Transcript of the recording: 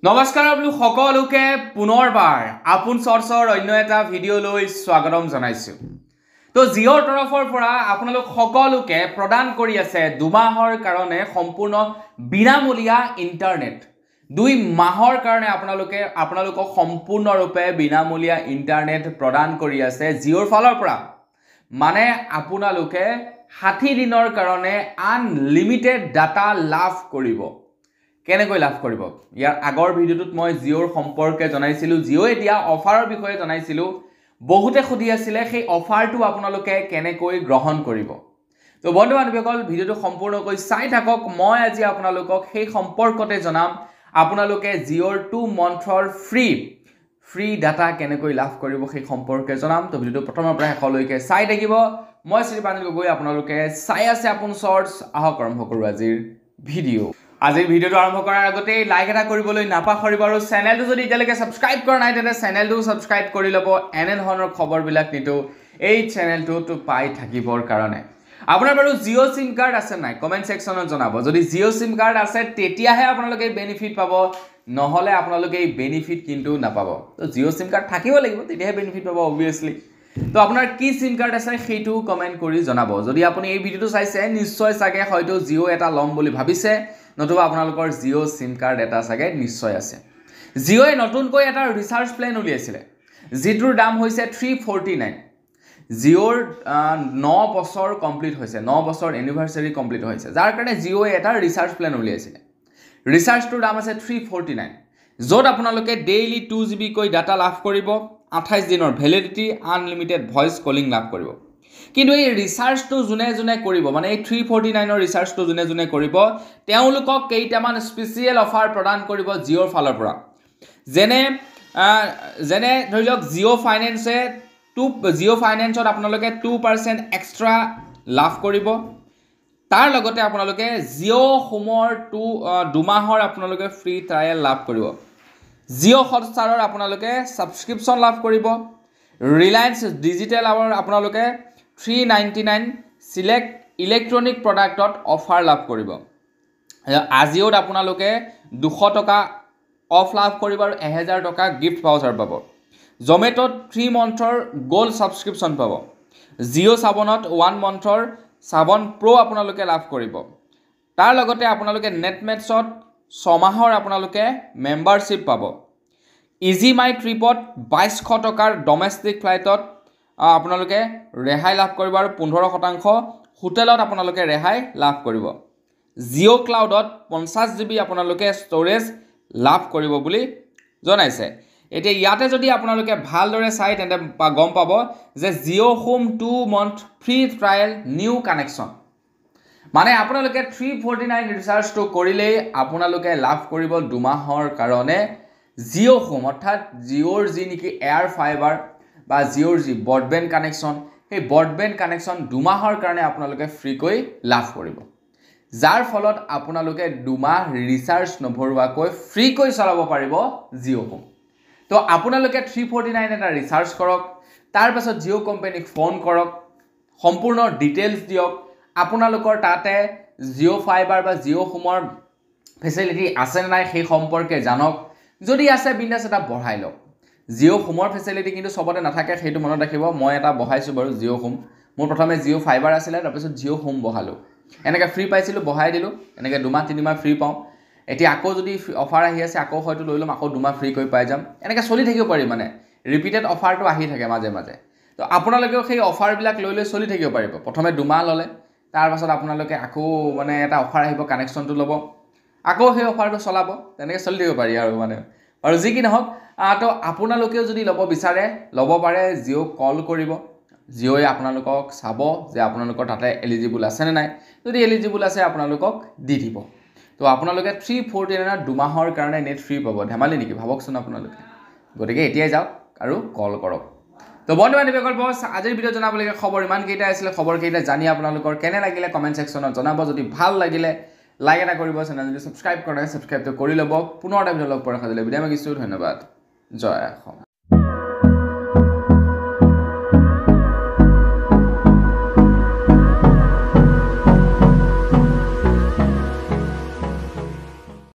নমস্কাৰ আপোনালোক সকলোকে পুনৰবাৰ আপোন চৰ্চৰ অন্য এটা ভিডিঅ'লৈ স্বাগতম জনাইছোঁ। তো জিঅ'ৰ তৰফৰ পৰা আপোনালোক সকলোকে প্ৰদান কৰি আছে 2 মাহৰ কাৰণে সম্পূৰ্ণ বিনামূলীয়া ইণ্টাৰনেট। 2 মাহৰ কাৰণে আপোনালোকক সম্পূৰ্ণৰূপে বিনামূলীয়া ইণ্টাৰনেট প্ৰদান কৰি আছে জিঅ'ৰ ফালৰ পৰা। মানে আপোনালোকে 60 দিনৰ কাৰণে আনলিমিটেড ডাটা লাভ কৰিব। কেনেকৈ লাভ কৰিব? ইয়াৰ আগৰ ভিডিঅ'টোত মই জিঅ'ৰ সম্পৰ্কে জনাইছিলোঁ, জিঅ'য়ে দিয়া অফাৰৰ বিষয়ে জনাইছিলোঁ। বহুতে সুধি আছিলে সেই অফাৰটো আপোনালোকে কেনেকৈ গ্ৰহণ কৰিব। তো বন্ধু বান্ধৱীসকল, ভিডিঅ'টো সম্পূৰ্ণকৈ চাই থাকক। মই আজি আপোনালোকক সেই সম্পৰ্কতে জনাম আপোনালোকে জিঅ'ৰ 2 মান্থৰ ফ্ৰী ডাটা কেনেকৈ লাভ কৰিব সেই সম্পৰ্কে জনাম। তো ভিডিঅ'টো প্ৰথমৰ পৰা শেষলৈকে চাই থাকিব। মই শ্ৰীপানীল গগৈ, আপোনালোকে চাই আছে আপোন চৰ্চ। আহক আৰম্ভ কৰোঁ আজিৰ ভিডিঅ'। আজিৰ ভিডিঅ'টো আৰম্ভ কৰাৰ আগতে লাইক এটা কৰিবলৈ নাপাহৰিব আৰু চেনেলটো যদি এতিয়ালৈকে ছাবস্ক্ৰাইব কৰা নাই তেন্তে চেনেলটো ছাবস্ক্ৰাইব কৰি ল'ব। এনে ধৰণৰ খবৰবিলাক নিতৌ এই চেনেলটোত পাই থাকিবৰ কাৰণে। আপোনাৰ বাৰু জিঅ' চিম কাৰ্ড আছে নাই? কমেণ্ট ছেকশ্যনত জনাব। যদি জিঅ' চিম কাৰ্ড আছে তেতিয়াহে আপোনালোকে বেনিফিট পাব, নহ'লে আপোনালোকে এই বেনিফিট কিন্তু নাপাব। তো জিঅ' চিম কাৰ্ড থাকিব লাগিব, তেতিয়াহে বেনিফিট পাব অবভিয়াছলি। তো আপোনাৰ কি চিম কাৰ্ড আছে সেইটো কমেণ্ট কৰি জনাব। যদি আপুনি এই ভিডিঅ'টো চাইছে নিশ্চয় চাগে হয়তো জিঅ' এটা ল'ম বুলি ভাবিছে, নতুবা আপোনালোকৰ জিঅ' চিম কাৰ্ড এটা চাগে নিশ্চয় আছে। জিঅ'য়ে নতুনকৈ এটা ৰিচাৰ্জ প্লেন উলিয়াইছিলে যিটোৰ দাম হৈছে 349। জিঅ'ৰ 9 বছৰ কমপ্লিট হৈছে, 9 বছৰ এনিভাৰ্চাৰী কমপ্লিট হৈছে, যাৰ কাৰণে জিঅ'য়ে এটা ৰিচাৰ্জ প্লেন উলিয়াইছিলে। ৰিচাৰ্জটোৰ দাম আছে 349, য'ত আপোনালোকে ডেইলি 2 GB কৈ ডাটা লাভ কৰিব, 28 দিনৰ ভেলিডিটি, আনলিমিটেড ভইচ কলিং লাভ কৰিব। কিন্তু এই ৰিচাৰ্জটো যোনে কৰিব, মানে এই 349ৰ ৰিচাৰ্জটো যোনে কৰিব, তেওঁলোকক কেইটামান স্পেচিয়েল অফাৰ প্ৰদান কৰিব জিঅ'ৰ ফালৰ পৰা। যেনে ধৰি লওক জিঅ' ফাইনেন্সত আপোনালোকে 2% এক্সট্ৰা লাভ কৰিব। তাৰ লগতে আপোনালোকে জিঅ' হোমৰ 2 মাহৰ আপোনালোকে ফ্ৰী ট্ৰায়েল লাভ কৰিব। জিঅ' হটষ্টাৰৰ আপোনালোকে ছাবস্ক্ৰিপশ্যন লাভ কৰিব। ৰিলায়েন্স ডিজিটেল আপোনালোকে 399 চিলেক্ট ইলেক্ট্ৰনিক প্ৰডাক্টত অফাৰ লাভ কৰিব। আজিঅ'ত আপোনালোকে 200 টকা অফ লাভ কৰিব আৰু 1000 টকা গিফ্ট ভাউচাৰ পাব। জমেট'ত 3 মান্থৰ গ'ল্ড ছাবস্ক্ৰিপশ্যন পাব। জিঅ' চাবনত 1 মান্থৰ চাবন প্ৰ' আপোনালোকে লাভ কৰিব। তাৰ লগতে আপোনালোকে নেটমেটছত 6 মাহৰ আপোনালোকে মেম্বাৰশ্বিপ পাব। ইজি মাই ট্ৰিপত 2200 টকাৰ ডমেষ্টিক ফ্লাইটত আপোনালোকে ৰেহাই লাভ কৰিব আৰু 15% হোটেলত আপোনালোকে ৰেহাই লাভ কৰিব। জিঅ' ক্লাউডত 50 GB আপোনালোকে ষ্ট'ৰেজ লাভ কৰিব বুলি জনাইছে। এতিয়া ইয়াতে যদি আপোনালোকে ভালদৰে চাই তেন্তে গম পাব যে Jio' home 2 month free trial new connection. মানে আপোনালোকে 349 ৰিচাৰ্জটো কৰিলেই আপোনালোকে লাভ কৰিব 2 মাহৰ কাৰণে জিঅ' হোম, অৰ্থাৎ জিঅ'ৰ যি নেকি এয়াৰ ফাইবাৰ বা জিঅ'ৰ যি ব্ৰডবেণ্ড কানেকশ্যন, সেই ব্ৰডবেণ্ড কানেকশ্যন 2 মাহৰ কাৰণে আপোনালোকে ফ্ৰীকৈ লাভ কৰিব। যাৰ ফলত আপোনালোকে 2 মাহ ৰিচাৰ্জ নভৰোৱাকৈ ফ্ৰীকৈ চলাব পাৰিব জিঅ' হোম। তো আপোনালোকে 349 এটা ৰিচাৰ্জ কৰক, তাৰপাছত জিঅ' কোম্পানীক ফোন কৰক, সম্পূৰ্ণ ডিটেইলছ দিয়ক। আপোনালোকৰ তাতে জিঅ' ফাইবাৰ বা জিঅ' হোমৰ ফেচিলিটি আছেনে নাই সেই সম্পৰ্কে জানক। যদি আছে বিন্দাছ এটা বঢ়াই লওক। জিঅ' হোমৰ ফেচিলিটি কিন্তু চবতে নাথাকে, সেইটো মনত ৰাখিব। মই এটা বঢ়াইছোঁ বাৰু জিঅ' হোম। মোৰ প্ৰথমে জিঅ' ফাইবাৰ আছিলে, তাৰপিছত জিঅ' হোম বঢ়ালোঁ। এনেকৈ ফ্ৰী পাইছিলোঁ, বঢ়াই দিলোঁ। এনেকৈ 2 মাহ 3 মাহ ফ্ৰী পাওঁ। এতিয়া আকৌ যদি অফাৰ আহি আছে আকৌ হয়তো লৈ ল'ম, আকৌ 2 মাহ ফ্ৰীকৈ পাই যাম। এনেকৈ চলি থাকিব পাৰি, মানে ৰিপিটেড অফাৰটো আহি থাকে মাজে মাজে। তো আপোনালোকেও সেই অফাৰবিলাক লৈ চলি থাকিব পাৰিব। প্ৰথমে 2 মাহ ল'লে, তাৰপাছত আপোনালোকে আকৌ মানে এটা অফাৰ আহিব, কানেকশ্যনটো ল'ব, আকৌ সেই অফাৰটো চলাব, তেনেকৈ চলি থাকিব পাৰি আৰু মানে। আৰু যি কি নহওক, তো আপোনালোকেও যদি ল'ব বিচাৰে ল'ব পাৰে। জিঅ'ক কল কৰিব, জিঅ'য়ে আপোনালোকক চাব যে আপোনালোকৰ তাতে এলিজিবল আছেনে নাই। যদি এলিজিবল আছে আপোনালোকক দি দিব। তো আপোনালোকে 349 2 মাহৰ কাৰণে নেট ফ্ৰী পাব। ধেমালি নেকি? ভাবকচোন আপোনালোকে। গতিকে এতিয়াই যাওক আৰু কল কৰক। তো বন্ধু বান্ধৱীসকল, বছ আজিৰ ভিডিঅ' জনাবলগীয়া খবৰ ইমানকেইটা আছিলে। খবৰকেইটা জানি আপোনালোকৰ কেনে লাগিলে কমেণ্ট ছেকশ্যনত জনাব। যদি ভাল লাগিলে লাইক এটা কৰিব, চেনেল যদি ছাবস্ক্ৰাইব কৰে ছাবস্ক্ৰাইবটো কৰি ল'ব। পুনৰ এটা ভিডিঅ' লগ পোৱাৰ আশা থাকিলে বিদায় মাগিছোঁ। ধন্যবাদ। জয় অসম।